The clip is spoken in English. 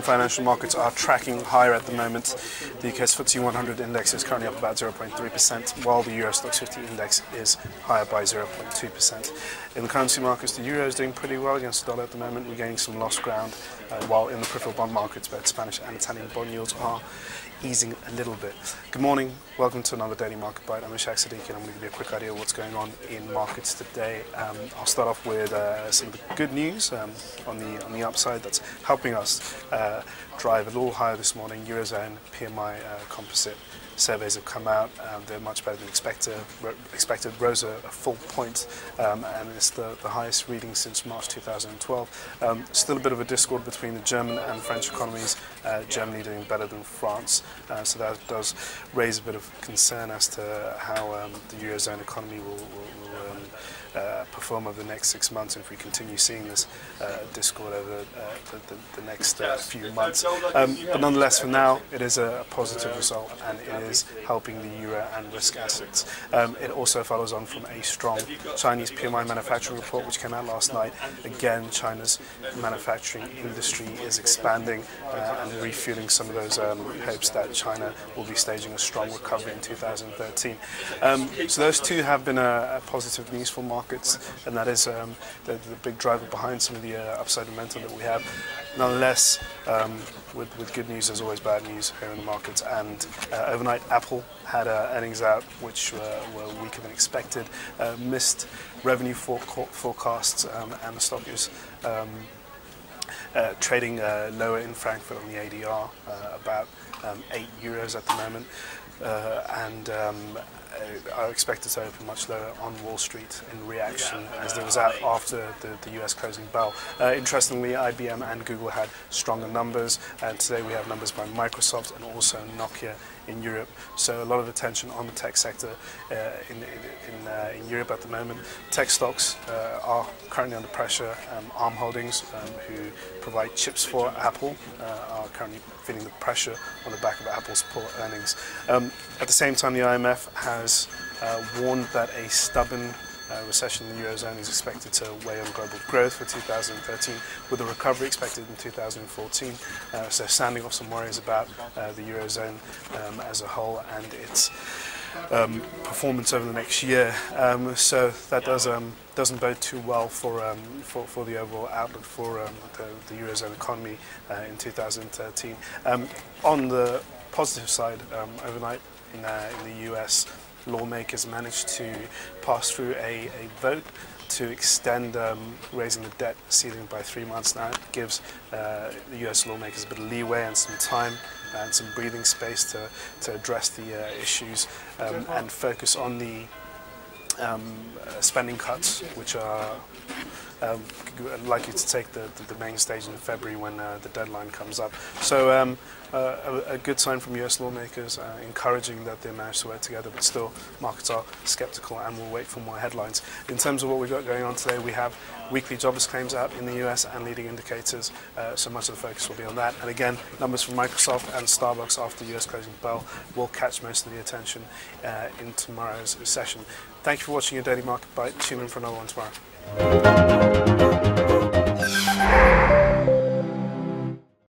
European financial markets are tracking higher at the moment. The UK's FTSE 100 index is currently up about 0.3%, while the Euro Stoxx 50 index is higher by 0.2%. In the currency markets, the euro is doing pretty well against the dollar at the moment. We're gaining some lost ground, while in the peripheral bond markets, both Spanish and Italian bond yields are easing a little bit. Good morning, welcome to another Daily Market Bite. I'm Ishaq, Siddiqi, and I'm going to give you a quick idea of what's going on in markets today. I'll start off with some of the good news on the upside that's helping us drive a little higher this morning. Eurozone PMI composite surveys have come out. They're much better than expected, rose a full point, and it's the highest reading since March 2012. Still a bit of a discord between the German and French economies, Germany doing better than France, so that does raise a bit of concern as to how the Eurozone economy will perform over the next 6 months if we continue seeing this discord over the next few months. But nonetheless, for now, it is a positive result, and it is helping the euro and risk assets. It also follows on from a strong Chinese PMI manufacturing report which came out last night. Again, China's manufacturing industry is expanding and refueling some of those hopes that China will be staging a strong recovery in 2013. So those two have been a positive news for markets, and that is the big driver behind some of the upside momentum that we have. Nonetheless, with good news, there's always bad news here in the markets, and overnight Apple had earnings out which were weaker than expected, missed revenue forecasts, and the stock is trading lower in Frankfurt on the ADR, about €8 at the moment, and are expected to open much lower on Wall Street in reaction as there was out after the US closing bell. Interestingly, IBM and Google had stronger numbers, and today we have numbers by Microsoft and also Nokia in Europe. So a lot of attention on the tech sector in Europe at the moment. Tech stocks are currently under pressure. ARM Holdings, who provide chips for Apple, are currently feeling the pressure on the back of Apple's poor earnings. At the same time, the IMF has warned that a stubborn recession in the Eurozone is expected to weigh on global growth for 2013, with a recovery expected in 2014. So sounding off some worries about the Eurozone as a whole and its performance over the next year. So that doesn't bode too well for the overall outlook for the Eurozone economy in 2013. On the positive side, overnight in the US, lawmakers managed to pass through a vote to extend raising the debt ceiling by 3 months. Now it gives the US lawmakers a bit of leeway and some time and some breathing space to address the issues and focus on the spending cuts, which are likely to take the main stage in February when the deadline comes up. So a good sign from US lawmakers, encouraging that they managed to work together, but still markets are skeptical and will wait for more headlines. In terms of what we've got going on today, we have weekly jobless claims out in the US and leading indicators, so much of the focus will be on that. And again, numbers from Microsoft and Starbucks after the US closing bell will catch most of the attention in tomorrow's session. Thank you for watching your Daily Market Bite. Tune in for another one tomorrow.